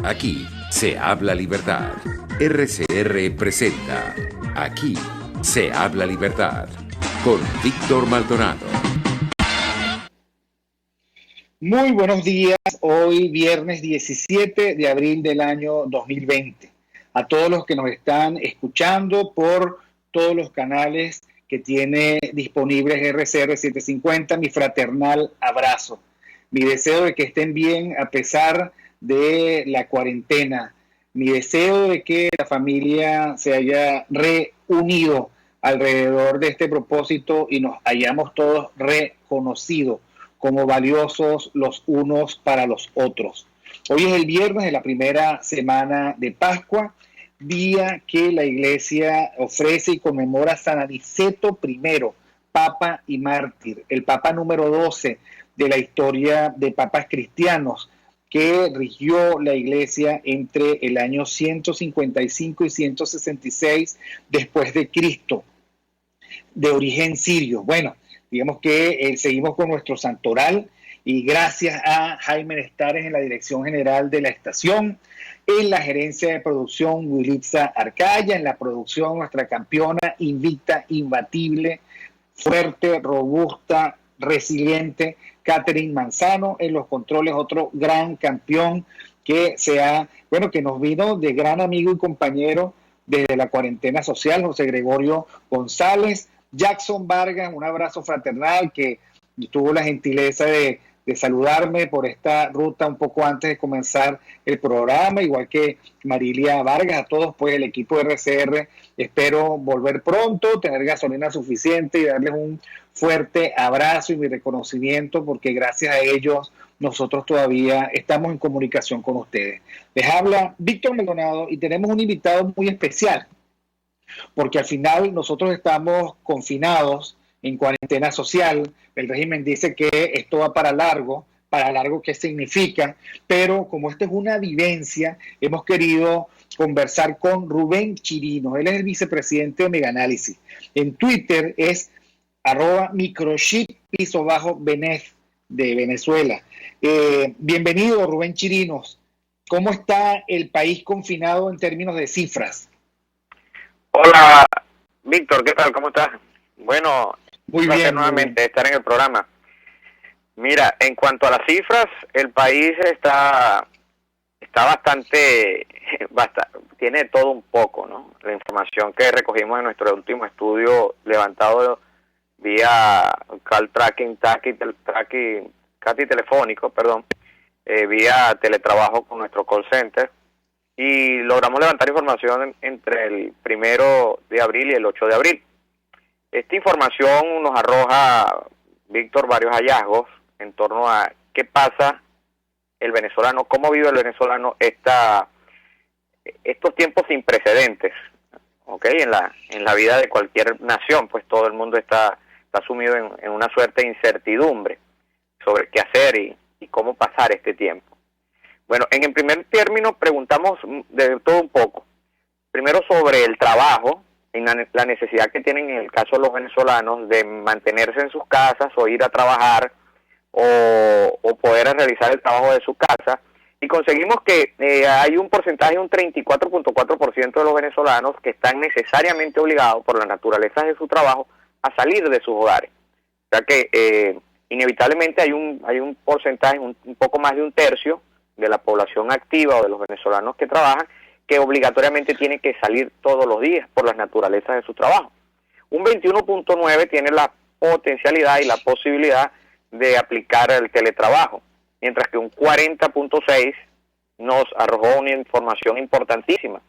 Aquí se habla libertad. RCR presenta Aquí se habla libertad con Víctor Maldonado. Muy buenos días, hoy viernes 17 de abril del año 2020. A todos los que nos están escuchando por todos los canales que tiene disponibles RCR 750, mi fraternal abrazo. Mi deseo de que estén bien a pesar de la cuarentena. Mi deseo de que la familia se haya reunido alrededor de este propósito y nos hayamos todos reconocido como valiosos los unos para los otros. Hoy es el viernes de la primera semana de Pascua, día que la Iglesia ofrece y conmemora a San Aniceto I, Papa y mártir, el Papa número 12 de la historia de papas cristianos, que rigió la Iglesia entre el año 155 y 166 después de Cristo, de origen sirio. Bueno, digamos que seguimos con nuestro santoral y gracias a Jaime Nestares en la dirección general de la estación, en la gerencia de producción Wilitza Arcaya, en la producción nuestra campeona invicta, imbatible, fuerte, robusta, resiliente, Catherine Manzano, en los controles otro gran campeón que que nos vino de gran amigo y compañero desde la cuarentena social, José Gregorio González. Jackson Vargas, un abrazo fraternal, que tuvo la gentileza de saludarme por esta ruta un poco antes de comenzar el programa, igual que Marilia Vargas. A todos pues el equipo de RCR, espero volver pronto, tener gasolina suficiente y darles un fuerte abrazo y mi reconocimiento, porque gracias a ellos nosotros todavía estamos en comunicación con ustedes. Les habla Víctor Maldonado y tenemos un invitado muy especial, porque al final nosotros estamos confinados en cuarentena social. El régimen dice que esto va para largo ¿qué significa? Pero como esta es una vivencia, hemos querido conversar con Rubén Chirinos. Él es el vicepresidente de Meganálisis. En Twitter es @microchip_benef de Venezuela. Bienvenido, Rubén Chirinos. ¿Cómo está el país confinado en términos de cifras? Hola, Víctor, ¿qué tal? ¿Cómo estás? Bueno, muy un placer bien, nuevamente estar en el programa. Mira, en cuanto a las cifras, el país está bastante, tiene todo un poco, ¿no? La información que recogimos en nuestro último estudio levantado vía call tracking, telefónico, vía teletrabajo con nuestro call center, y logramos levantar información entre el 1 de abril y el 8 de abril. Esta información nos arroja, Víctor, varios hallazgos en torno a qué pasa el venezolano, cómo vive el venezolano estos tiempos sin precedentes, ¿ok? En la vida de cualquier nación, pues todo el mundo está sumido en una suerte de incertidumbre sobre qué hacer y cómo pasar este tiempo. Bueno, en el primer término preguntamos de todo un poco. Primero sobre el trabajo, en la necesidad que tienen en el caso de los venezolanos de mantenerse en sus casas o ir a trabajar o poder realizar el trabajo de su casa. Y conseguimos que hay un porcentaje, un 34.4% de los venezolanos que están necesariamente obligados por la naturaleza de su trabajo a salir de sus hogares. O sea que inevitablemente hay un porcentaje, un poco más de un tercio de la población activa o de los venezolanos que trabajan, que obligatoriamente tiene que salir todos los días por las naturalezas de su trabajo. Un 21.9 tiene la potencialidad y la posibilidad de aplicar el teletrabajo, mientras que un 40.6 nos arrojó una información importantísima.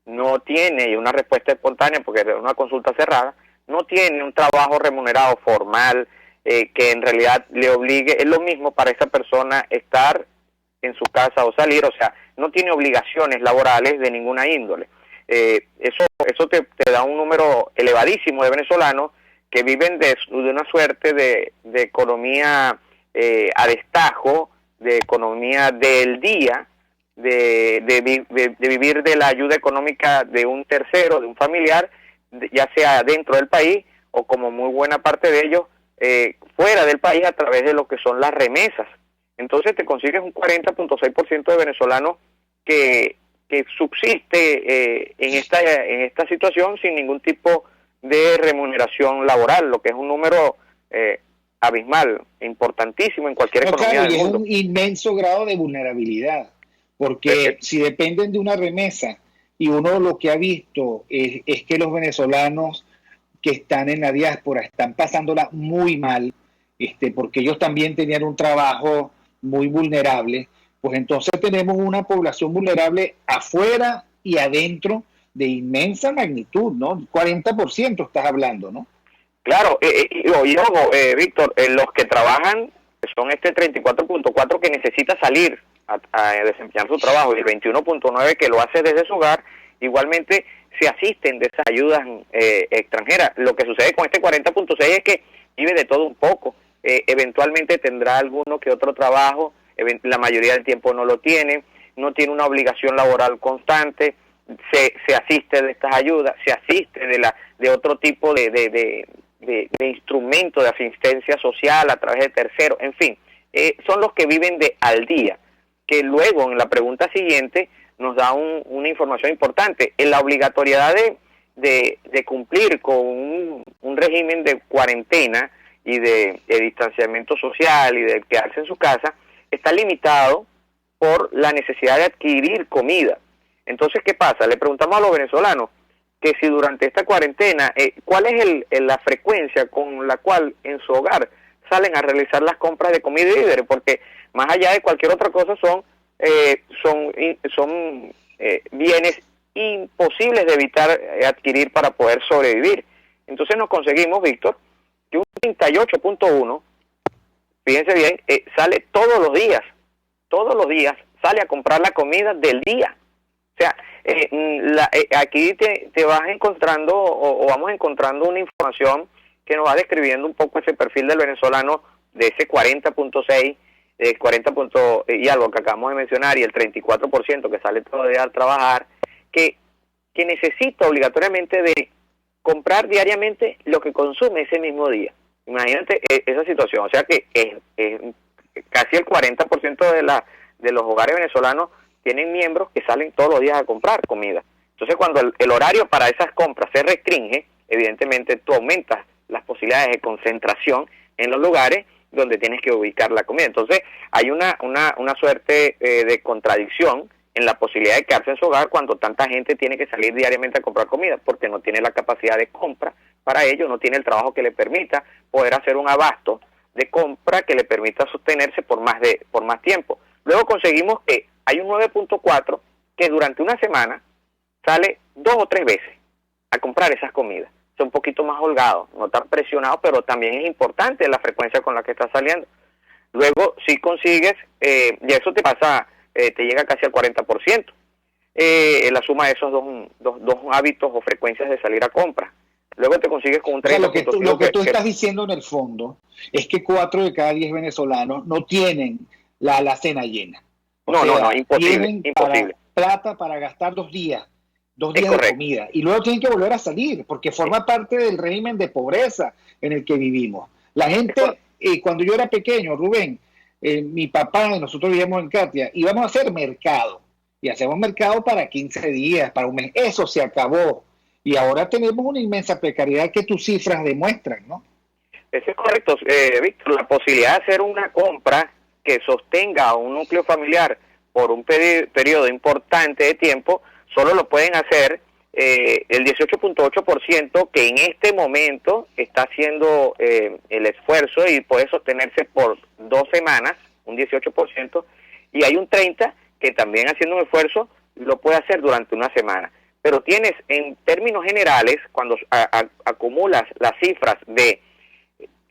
No tiene, y una respuesta espontánea porque es una consulta cerrada, no tiene un trabajo remunerado formal que en realidad le obligue. Es lo mismo para esa persona estar en su casa o salir, o sea, no tiene obligaciones laborales de ninguna índole. Eso te da un número elevadísimo de venezolanos que viven de una suerte de economía a destajo, de economía del día, de vivir de la ayuda económica de un tercero, de un familiar, ya sea dentro del país o como muy buena parte de ellos fuera del país a través de lo que son las remesas. Entonces te consigues un 40.6% de venezolanos que subsiste en esta situación sin ningún tipo de remuneración laboral, lo que es un número abismal, importantísimo en cualquier economía del mundo. Es un inmenso grado de vulnerabilidad, porque si dependen de una remesa, y uno lo que ha visto es que los venezolanos que están en la diáspora están pasándola muy mal, porque ellos también tenían un trabajo muy vulnerable, pues entonces tenemos una población vulnerable afuera y adentro de inmensa magnitud, ¿no? 40% estás hablando, ¿no? Claro, y ojo, Víctor, los que trabajan son 34.4 que necesita salir a desempeñar su trabajo, y el 21.9 que lo hace desde su hogar, igualmente se asisten de esas ayudas extranjeras. Lo que sucede con este 40.6 es que vive de todo un poco, eventualmente tendrá alguno que otro trabajo, la mayoría del tiempo no lo tiene, no tiene una obligación laboral constante, se asiste de estas ayudas, se asiste de otro tipo de instrumentos de asistencia social a través de terceros, en fin, son los que viven de al día, que luego en la pregunta siguiente nos da una información importante. En la obligatoriedad de cumplir con un régimen de cuarentena y de distanciamiento social y de quedarse en su casa, está limitado por la necesidad de adquirir comida. Entonces, ¿qué pasa? Le preguntamos a los venezolanos que si durante esta cuarentena, ¿cuál es la frecuencia con la cual en su hogar salen a realizar las compras de comida y víveres? Porque más allá de cualquier otra cosa son bienes imposibles de evitar adquirir para poder sobrevivir. Entonces nos conseguimos, Víctor, que un 38.1, fíjense bien, sale todos los días sale a comprar la comida del día. O sea, aquí te vas encontrando o vamos encontrando una información que nos va describiendo un poco ese perfil del venezolano, de ese 40.6, 40 y algo que acabamos de mencionar, y el 34% que sale todo el día a trabajar, que necesita obligatoriamente de comprar diariamente lo que consume ese mismo día. Imagínate esa situación, o sea que casi el 40% de los hogares venezolanos tienen miembros que salen todos los días a comprar comida. Entonces, cuando el horario para esas compras se restringe, evidentemente tú aumentas las posibilidades de concentración en los lugares donde tienes que ubicar la comida. Entonces, hay una suerte de contradicción en la posibilidad de quedarse en su hogar cuando tanta gente tiene que salir diariamente a comprar comida, porque no tiene la capacidad de compra para ello, no tiene el trabajo que le permita poder hacer un abasto de compra que le permita sostenerse por más tiempo. Luego conseguimos que hay un 9.4 que durante una semana sale 2 o 3 veces a comprar esas comidas. Es un poquito más holgado, no tan presionado, pero también es importante la frecuencia con la que está saliendo. Luego, si consigues, y eso te pasa, te llega casi al 40%, la suma de esos dos hábitos o frecuencias de salir a compra. Luego te consigues con un 30%. O sea, lo que tú estás diciendo en el fondo es que 4 de cada 10 venezolanos no tienen la alacena llena. No, imposible. Plata para gastar 2 días de comida, y luego tienen que volver a salir, porque forma parte del régimen de pobreza en el que vivimos. La gente, cuando yo era pequeño, Rubén, mi papá y nosotros vivíamos en Katia, íbamos a hacer mercado, y hacemos mercado para 15 días, para un mes. Eso se acabó, y ahora tenemos una inmensa precariedad que tus cifras demuestran, ¿no? Eso es correcto, Víctor. La posibilidad de hacer una compra que sostenga a un núcleo familiar por un periodo importante de tiempo, solo lo pueden hacer el 18.8% que en este momento está haciendo el esfuerzo y puede sostenerse por 2 semanas, un 18%, y hay un 30% que también haciendo un esfuerzo lo puede hacer durante una semana. Pero tienes, en términos generales, cuando acumulas las cifras de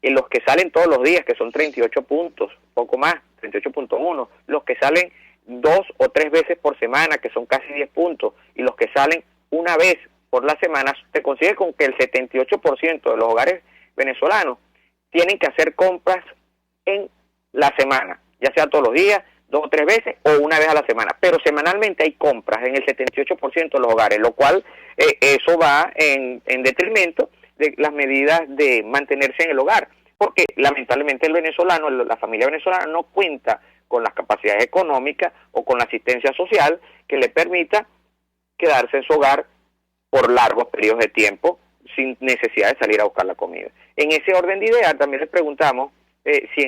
los que salen todos los días, que son 38 puntos, poco más, 38.1, los que salen 2 o 3 veces por semana, que son casi 10 puntos, y los que salen una vez por la semana, te consigues con que el 78% de los hogares venezolanos tienen que hacer compras en la semana, ya sea todos los días, 2 o 3 veces, o una vez a la semana, pero semanalmente hay compras en el 78% de los hogares, lo cual eso va en detrimento de las medidas de mantenerse en el hogar, porque lamentablemente el venezolano, la familia venezolana no cuenta con las capacidades económicas o con la asistencia social que le permita quedarse en su hogar por largos periodos de tiempo sin necesidad de salir a buscar la comida. En ese orden de ideas también les preguntamos si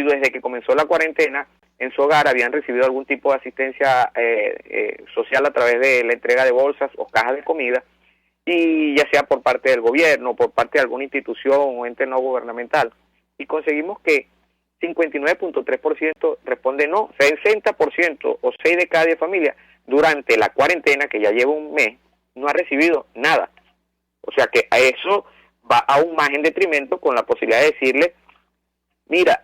desde que comenzó la cuarentena en su hogar habían recibido algún tipo de asistencia social a través de la entrega de bolsas o cajas de comida, y ya sea por parte del gobierno, por parte de alguna institución o ente no gubernamental. Y conseguimos que 59.3% responde no, 60% o 6 de cada 10 familias durante la cuarentena, que ya lleva un mes, no ha recibido nada. O sea que a eso va aún más en detrimento con la posibilidad de decirle, mira,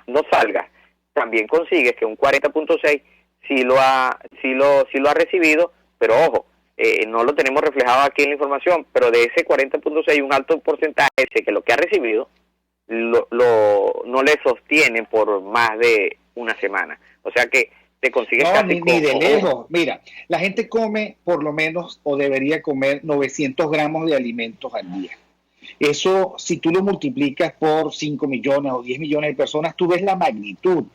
no salgas. También consigues que un 40.6 sí lo ha recibido, pero ojo, no lo tenemos reflejado aquí en la información, pero de ese 40.6 un alto porcentaje dice que lo que ha recibido no le sostiene por más de una semana. O sea que te consigues casi ni de lejos. Mira, la gente come por lo menos, o debería comer 900 gramos de alimentos al día. Eso, si tú lo multiplicas por 5 millones o 10 millones de personas, tú ves la magnitud.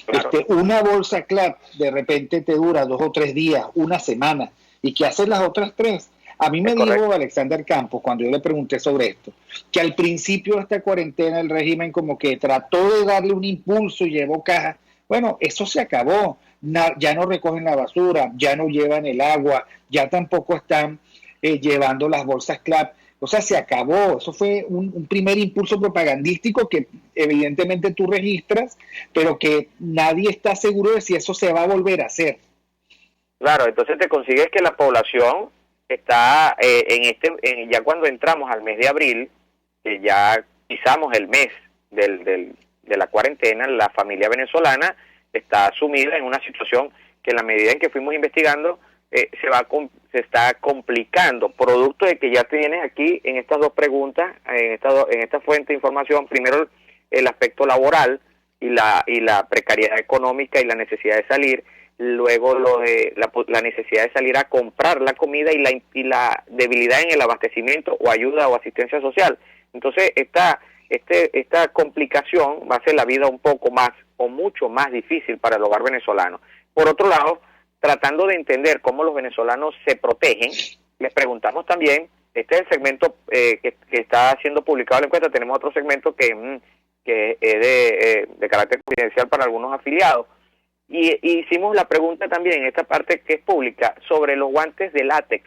Claro. Una bolsa CLAP de repente te dura 2 o 3 días, una semana. ¿Y qué hacen las otras 3? A mí me dijo Alexander Campos, cuando yo le pregunté sobre esto, que al principio de esta cuarentena el régimen como que trató de darle un impulso y llevó cajas. Bueno, eso se acabó. Ya no recogen la basura, ya no llevan el agua, ya tampoco están llevando las bolsas CLAP. O sea, se acabó. Eso fue un primer impulso propagandístico que evidentemente tú registras, pero que nadie está seguro de si eso se va a volver a hacer. Claro, entonces te consigues que la población está ya cuando entramos al mes de abril, que ya pisamos el mes de la cuarentena, la familia venezolana está sumida en una situación que en la medida en que fuimos investigando se está complicando, producto de que ya tienes aquí en estas dos preguntas, en esta fuente de información, primero el aspecto laboral y la precariedad económica y la necesidad de salir, luego lo de la necesidad de salir a comprar la comida y la debilidad en el abastecimiento o ayuda o asistencia social. Entonces esta complicación va a hacer la vida un poco más o mucho más difícil para el hogar venezolano. Por otro lado, tratando de entender cómo los venezolanos se protegen, les preguntamos también, este es el segmento que está siendo publicado en la encuesta, tenemos otro segmento que es de carácter confidencial para algunos afiliados, y hicimos la pregunta también en esta parte que es pública sobre los guantes de látex,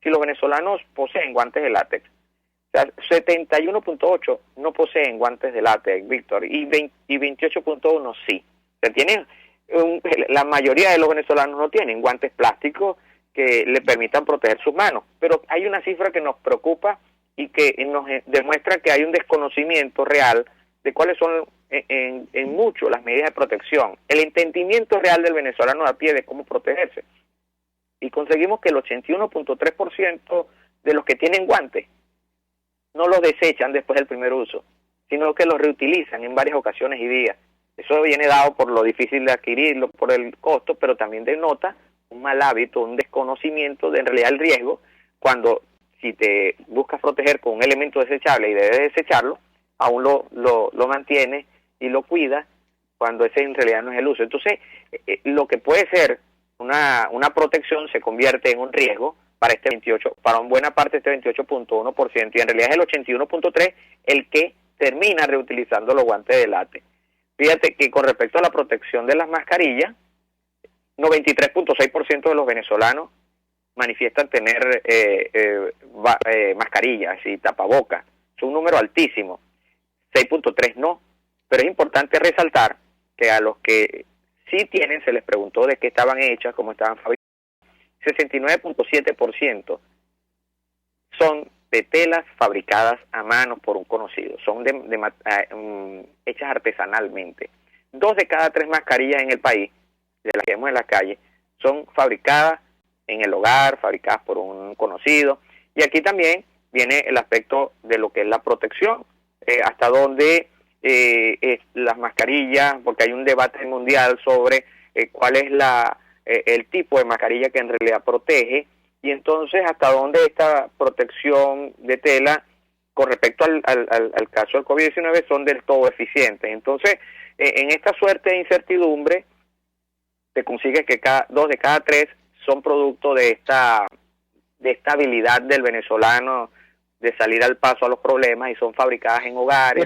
si los venezolanos poseen guantes de látex. O sea, 71.8 no poseen guantes de látex, Víctor, y 28.1 sí. O sea, la mayoría de los venezolanos no tienen guantes plásticos que le permitan proteger sus manos, pero hay una cifra que nos preocupa y que nos demuestra que hay un desconocimiento real de cuáles son en mucho las medidas de protección, el entendimiento real del venezolano a pie de cómo protegerse. Y conseguimos que el 81.3% de los que tienen guantes no los desechan después del primer uso, sino que los reutilizan en varias ocasiones y días. Eso viene dado por lo difícil de adquirirlo, por el costo, pero también denota un mal hábito, un desconocimiento de en realidad el riesgo, cuando si te buscas proteger con un elemento desechable y debes desecharlo, aún lo mantienes y lo cuidas cuando ese en realidad no es el uso. Entonces, lo que puede ser una protección se convierte en un riesgo para buena parte de este 28.1%, y en realidad es el 81.3% el que termina reutilizando los guantes de látex. Fíjate que con respecto a la protección de las mascarillas, 93.6% de los venezolanos manifiestan tener mascarillas y tapabocas. Es un número altísimo. 6.3% no. Pero es importante resaltar que a los que sí tienen se les preguntó de qué estaban hechas, cómo estaban fabricadas. 69.7% son de telas fabricadas a mano por un conocido, son hechas artesanalmente. 2 de cada 3 mascarillas en el país, de las que vemos en la calle, son fabricadas en el hogar, fabricadas por un conocido. Y aquí también viene el aspecto de lo que es la protección, hasta dónde las mascarillas, porque hay un debate mundial sobre cuál es el tipo de mascarilla que en realidad protege, y entonces hasta dónde esta protección de tela con respecto al caso del COVID-19 son del todo eficientes. Entonces en esta suerte de incertidumbre, te consigues que 2 de cada 3 son producto de esta habilidad del venezolano de salir al paso a los problemas, y son fabricadas en hogares.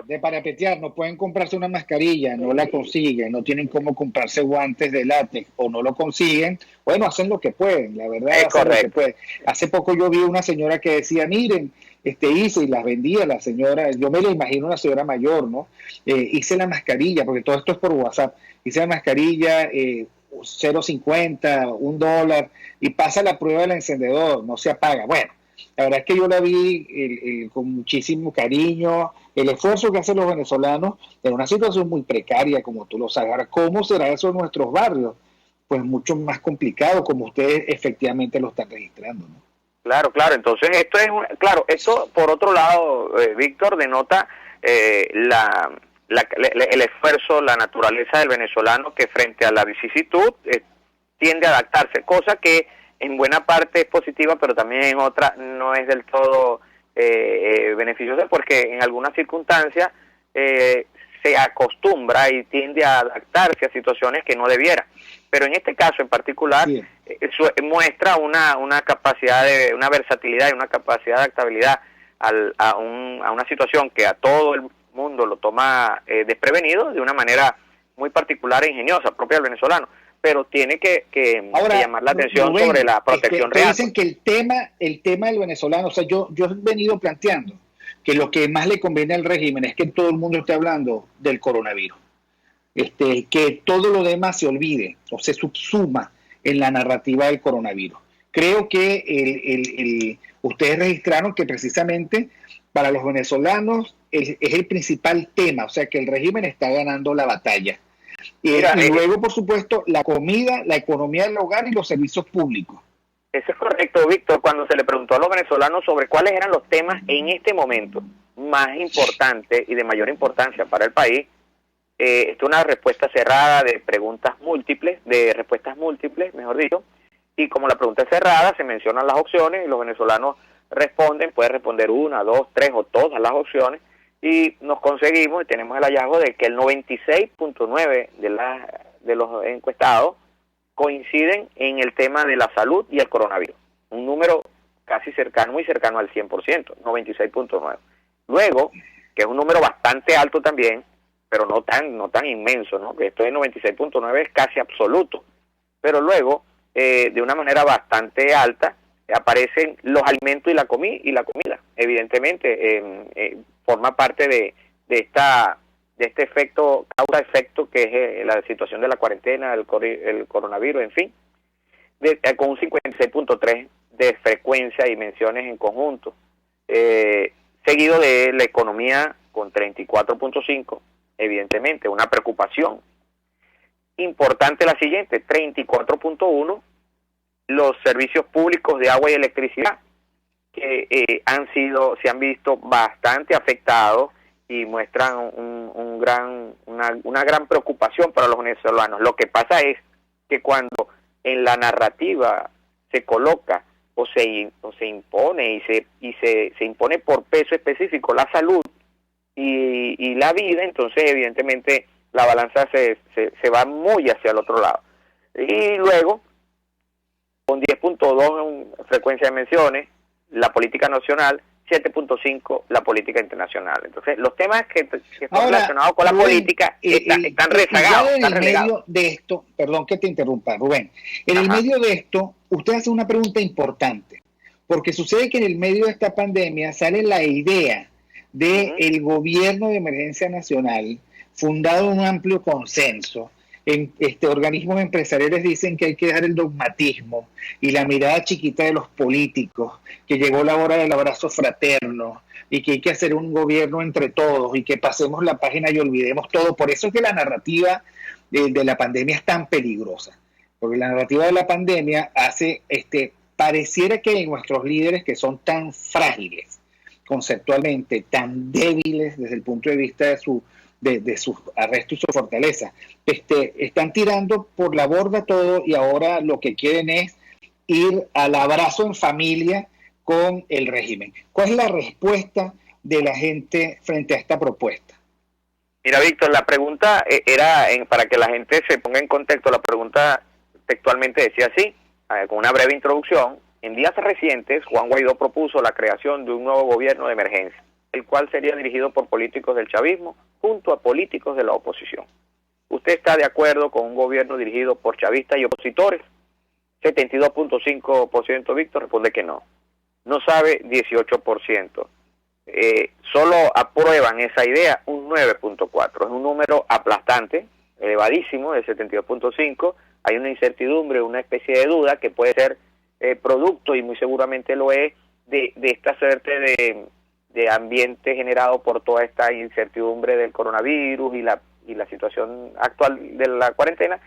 De parapetear, no pueden comprarse una mascarilla, no la consiguen, no tienen cómo comprarse guantes de látex o no lo consiguen. Bueno, hacen lo que pueden, la verdad, hacen lo que pueden. Hace poco yo vi una señora que decía, miren, hice y las vendía la señora, yo me la imagino una señora mayor, ¿no? Hice la mascarilla, porque todo esto es por WhatsApp, hice la mascarilla, 0.50, $1, y pasa la prueba del encendedor, no se apaga. Bueno, la verdad es que yo la vi con muchísimo cariño, el esfuerzo que hacen los venezolanos en una situación muy precaria, como tú lo sabes. Ahora, ¿cómo será eso en nuestros barrios? Pues mucho más complicado, como ustedes efectivamente lo están registrando, ¿no? Claro, entonces esto por otro lado, Víctor, denota el esfuerzo, la naturaleza del venezolano, que frente a la vicisitud tiende a adaptarse, cosa que en buena parte es positiva, pero también en otra no es del todo beneficiosa, porque en algunas circunstancias se acostumbra y tiende a adaptarse a situaciones que no debiera. Pero en este caso en particular, sí, muestra una capacidad una versatilidad y una capacidad de adaptabilidad a una situación que a todo el mundo lo toma desprevenido, de una manera muy particular e ingeniosa, propia del venezolano, pero tiene que llamar la atención, Rubén, sobre la protección real. Dicen que el tema del venezolano, o sea, yo he venido planteando que lo que más le conviene al régimen es que todo el mundo esté hablando del coronavirus, que todo lo demás se olvide o se subsuma en la narrativa del coronavirus. Creo que ustedes registraron que precisamente para los venezolanos es el principal tema, o sea que el régimen está ganando la batalla. Y luego, por supuesto, la comida, la economía del hogar y los servicios públicos. Eso es correcto, Víctor. Cuando se le preguntó a los venezolanos sobre cuáles eran los temas en este momento más importantes y de mayor importancia para el país, es una respuesta cerrada de respuestas múltiples, mejor dicho, y como la pregunta es cerrada, se mencionan las opciones y los venezolanos responden, pueden responder 1, 2, 3 o todas las opciones, y nos conseguimos y tenemos el hallazgo de que el 96.9 de los encuestados coinciden en el tema de la salud y el coronavirus, un número casi muy cercano al 100%, 96.9. Luego, que es un número bastante alto también, pero no tan inmenso, ¿no? Que esto de 96.9 es casi absoluto. Pero luego, de una manera bastante alta, aparecen los alimentos y la comida. Evidentemente, forma parte de este efecto, causa-efecto, que es la situación de la cuarentena, el coronavirus, en fin, con un 56.3 de frecuencia y menciones en conjunto, seguido de la economía con 34.5, evidentemente, una preocupación. Importante la siguiente, 34.1, los servicios públicos de agua y electricidad, que se han visto bastante afectados y muestran una gran preocupación para los venezolanos. Lo que pasa es que cuando en la narrativa se coloca o se impone y se impone por peso específico la salud y la vida, entonces evidentemente la balanza se va muy hacia el otro lado. Y luego, con 10.2 en frecuencia de menciones, la política nacional, 7.5 la política internacional. Entonces, los temas que están relacionados con la política están rezagados. En el medio de esto, perdón que te interrumpa, Rubén, en el medio de esto, usted hace una pregunta importante, porque sucede que en el medio de esta pandemia sale la idea de el gobierno de emergencia nacional, fundado en un amplio consenso. Organismos empresariales dicen que hay que dejar el dogmatismo y la mirada chiquita de los políticos, que llegó la hora del abrazo fraterno y que hay que hacer un gobierno entre todos y que pasemos la página y olvidemos todo. Por eso es que la narrativa de la pandemia es tan peligrosa, porque la narrativa de la pandemia hace, pareciera que nuestros líderes, que son tan frágiles conceptualmente, tan débiles desde el punto de vista de sus arrestos y su fortaleza, están tirando por la borda todo y ahora lo que quieren es ir al abrazo en familia con el régimen. ¿Cuál es la respuesta de la gente frente a esta propuesta? Mira, Víctor, la pregunta para que la gente se ponga en contexto, la pregunta textualmente decía así, con una breve introducción. En días recientes, Juan Guaidó propuso la creación de un nuevo gobierno de emergencia, el cual sería dirigido por políticos del chavismo junto a políticos de la oposición. ¿Usted está de acuerdo con un gobierno dirigido por chavistas y opositores? 72.5% Víctor responde que no. No sabe 18%. Solo aprueban esa idea un 9.4%. Es un número aplastante, elevadísimo, de 72.5%. Hay una incertidumbre, una especie de duda que puede ser producto, y muy seguramente lo es, de esta suerte de ambiente generado por toda esta incertidumbre del coronavirus y la situación actual de la cuarentena,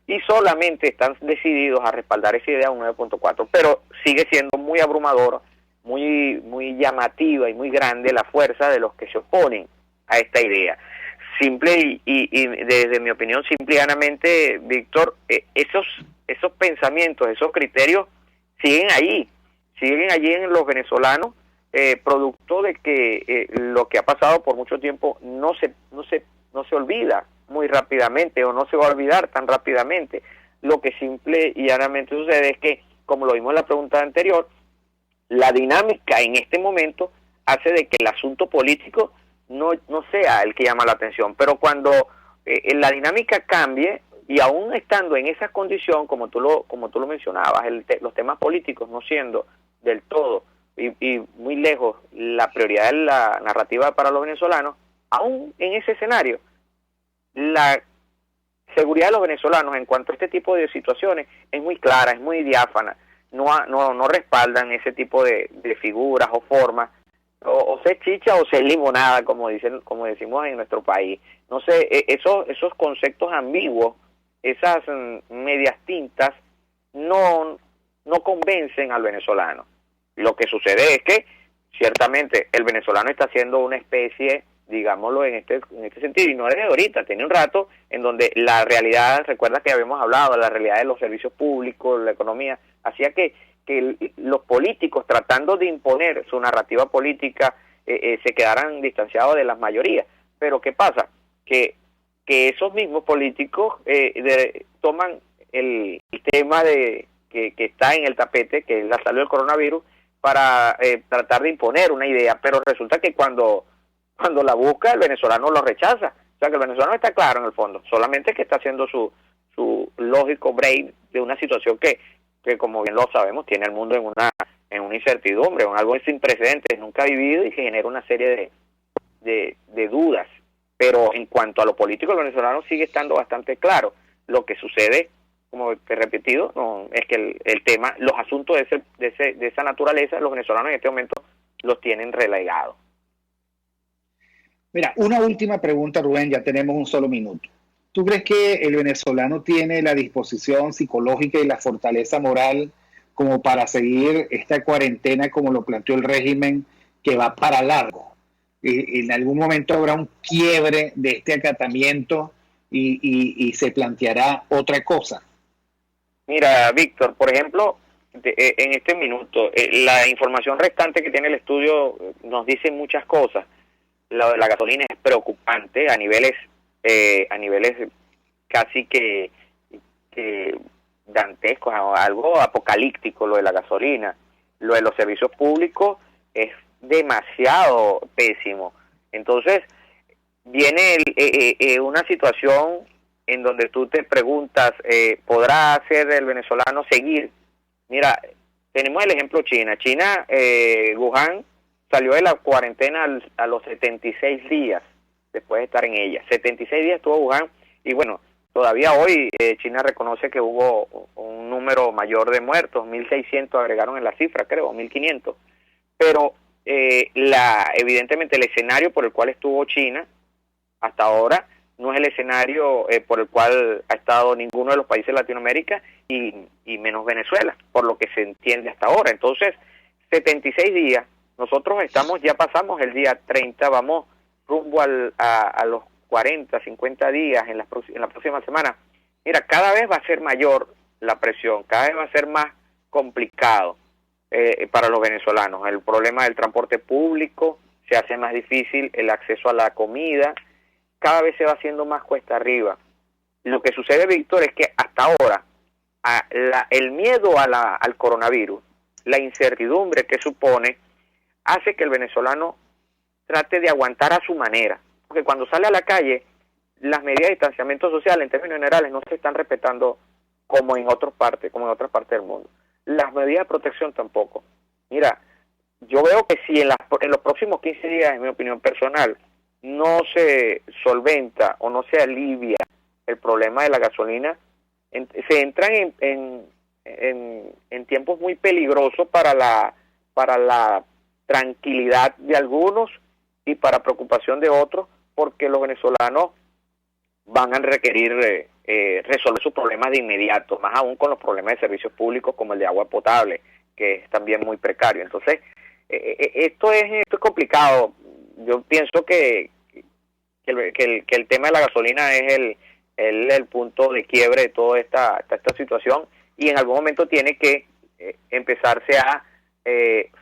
y solamente están decididos a respaldar esa idea un 9.4%, pero sigue siendo muy abrumador, muy llamativa y muy grande la fuerza de los que se oponen a esta idea. Simple y desde mi opinión, simple y llanamente, Víctor, esos pensamientos, esos criterios siguen allí en los venezolanos, producto de que lo que ha pasado por mucho tiempo no se olvida muy rápidamente, o no se va a olvidar tan rápidamente. Lo que simple y llanamente sucede es que, como lo vimos en la pregunta anterior, la dinámica en este momento hace de que el asunto político no sea el que llama la atención, pero cuando la dinámica cambie, y aún estando en esa condición, como tú lo mencionabas, los temas políticos no siendo del todo y muy lejos la prioridad de la narrativa para los venezolanos, aún en ese escenario, la seguridad de los venezolanos en cuanto a este tipo de situaciones es muy clara, es muy diáfana. No respaldan ese tipo de figuras o formas, o se chicha o se limonada, como decimos en nuestro país. No sé, esos conceptos ambiguos, esas medias tintas, no convencen al venezolano. Lo que sucede es que ciertamente el venezolano está haciendo una especie, digámoslo en este sentido, y no desde ahorita, tiene un rato en donde la realidad, recuerda que habíamos hablado, la realidad de los servicios públicos, la economía, hacía que los políticos, tratando de imponer su narrativa política, se quedaran distanciados de las mayorías. Pero ¿qué pasa? Que esos mismos políticos toman el tema que está en el tapete, que es la salud del coronavirus, para tratar de imponer una idea, pero resulta que cuando la busca, el venezolano lo rechaza. O sea, que el venezolano está claro en el fondo, solamente que está haciendo su lógico break de una situación que como bien lo sabemos, tiene el mundo en una incertidumbre, en algo sin precedentes, nunca vivido, y que genera una serie de dudas. Pero en cuanto a lo político, el venezolano sigue estando bastante claro. Lo que sucede, como te he repetido, es que el tema, los asuntos de esa naturaleza, los venezolanos en este momento los tienen relegados. Mira, una última pregunta, Rubén, ya tenemos un solo minuto. ¿Tú crees que el venezolano tiene la disposición psicológica y la fortaleza moral como para seguir esta cuarentena como lo planteó el régimen, que va para largo? ¿En algún momento habrá un quiebre de este acatamiento y se planteará otra cosa? Mira, Víctor, por ejemplo, en este minuto, la información restante que tiene el estudio nos dice muchas cosas. La gasolina es preocupante a niveles casi que dantescos, algo apocalíptico lo de la gasolina. Lo de los servicios públicos es demasiado pésimo. Entonces viene una situación en donde tú te preguntas, ¿podrá hacer el venezolano seguir? Mira, tenemos el ejemplo China. Wuhan salió de la cuarentena a los 76 días después de estar en ella. 76 días estuvo Wuhan, y bueno, todavía hoy China reconoce que hubo un número mayor de muertos, 1.600 agregaron en la cifra, creo, 1.500. Pero evidentemente el escenario por el cual estuvo China hasta ahora no es el escenario por el cual ha estado ninguno de los países de Latinoamérica y menos Venezuela, por lo que se entiende hasta ahora. Entonces, 76 días, nosotros ya pasamos el día 30, vamos rumbo a los 40, 50 días en la próxima semana. Mira, cada vez va a ser mayor la presión, cada vez va a ser más complicado para los venezolanos. El problema del transporte público se hace más difícil, el acceso a la comida. cada vez se va haciendo más cuesta arriba. Lo que sucede, Víctor, es que hasta ahora el miedo al coronavirus, la incertidumbre que supone, hace que el venezolano trate de aguantar a su manera. Porque cuando sale a la calle, las medidas de distanciamiento social en términos generales no se están respetando como en otras partes del mundo. Las medidas de protección tampoco. Mira, yo veo que si en los próximos 15 días, en mi opinión personal, no se solventa o no se alivia el problema de la gasolina, se entran en tiempos muy peligrosos para la tranquilidad de algunos y para preocupación de otros, porque los venezolanos van a requerir resolver sus problemas de inmediato, más aún con los problemas de servicios públicos como el de agua potable, que es también muy precario. Entonces, esto es complicado. Yo pienso que el tema de la gasolina es el punto de quiebre de toda esta situación, y en algún momento tiene que empezarse a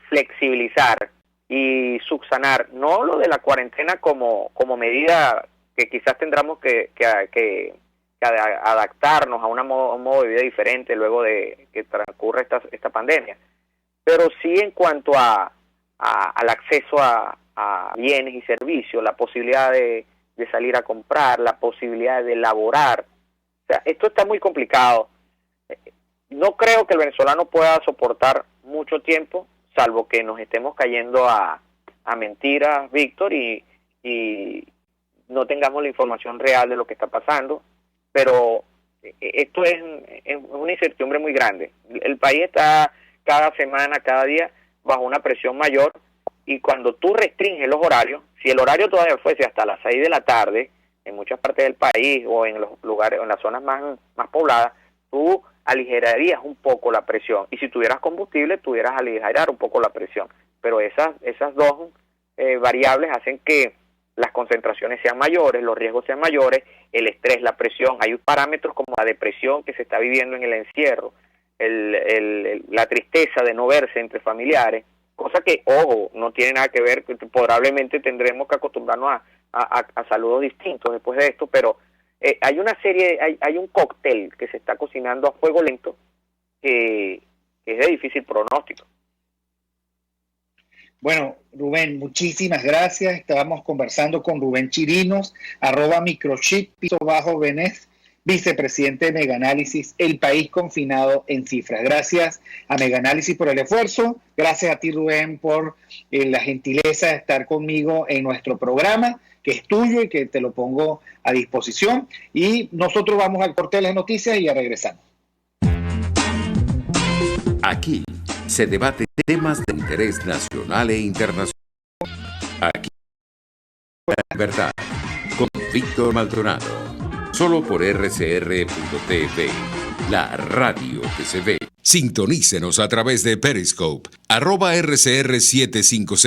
flexibilizar y subsanar, no lo de la cuarentena como medida que quizás tendremos que adaptarnos a un modo de vida diferente luego de que transcurra esta pandemia, pero sí en cuanto al acceso a bienes y servicios, la posibilidad de salir a comprar, la posibilidad de elaborar. O sea, esto está muy complicado. No creo que el venezolano pueda soportar mucho tiempo, salvo que nos estemos cayendo a mentiras, Víctor, y no tengamos la información real de lo que está pasando. Pero esto es una incertidumbre muy grande. El país está cada semana, cada día, bajo una presión mayor, y cuando tú restringes los horarios, si el horario todavía fuese hasta las 6 de la tarde, en muchas partes del país o en los lugares, en las zonas más pobladas, tú aligerarías un poco la presión, y si tuvieras combustible, pudieras aligerar un poco la presión. Pero esas dos variables hacen que las concentraciones sean mayores, los riesgos sean mayores, el estrés, la presión. Hay parámetros como la depresión que se está viviendo en el encierro, la tristeza de no verse entre familiares, cosa que, ojo, no tiene nada que ver, que probablemente tendremos que acostumbrarnos a saludos distintos después de esto, pero hay una serie, hay un cóctel que se está cocinando a fuego lento que es de difícil pronóstico. Bueno, Rubén, muchísimas gracias. Estábamos conversando con Rubén Chirinos, @microchip_Venez, vicepresidente de Megaanálisis, el país confinado en cifras. Gracias a Megaanálisis por el esfuerzo. Gracias a ti, Rubén, por la gentileza de estar conmigo en nuestro programa, que es tuyo y que te lo pongo a disposición. Y nosotros vamos al corte de las noticias y ya regresamos. Aquí se debate temas de interés nacional e internacional. Aquí, La Verdad, con Víctor Maldonado. Solo por rcr.tv, la radio que se ve. Sintonícenos a través de Periscope, @RCR750.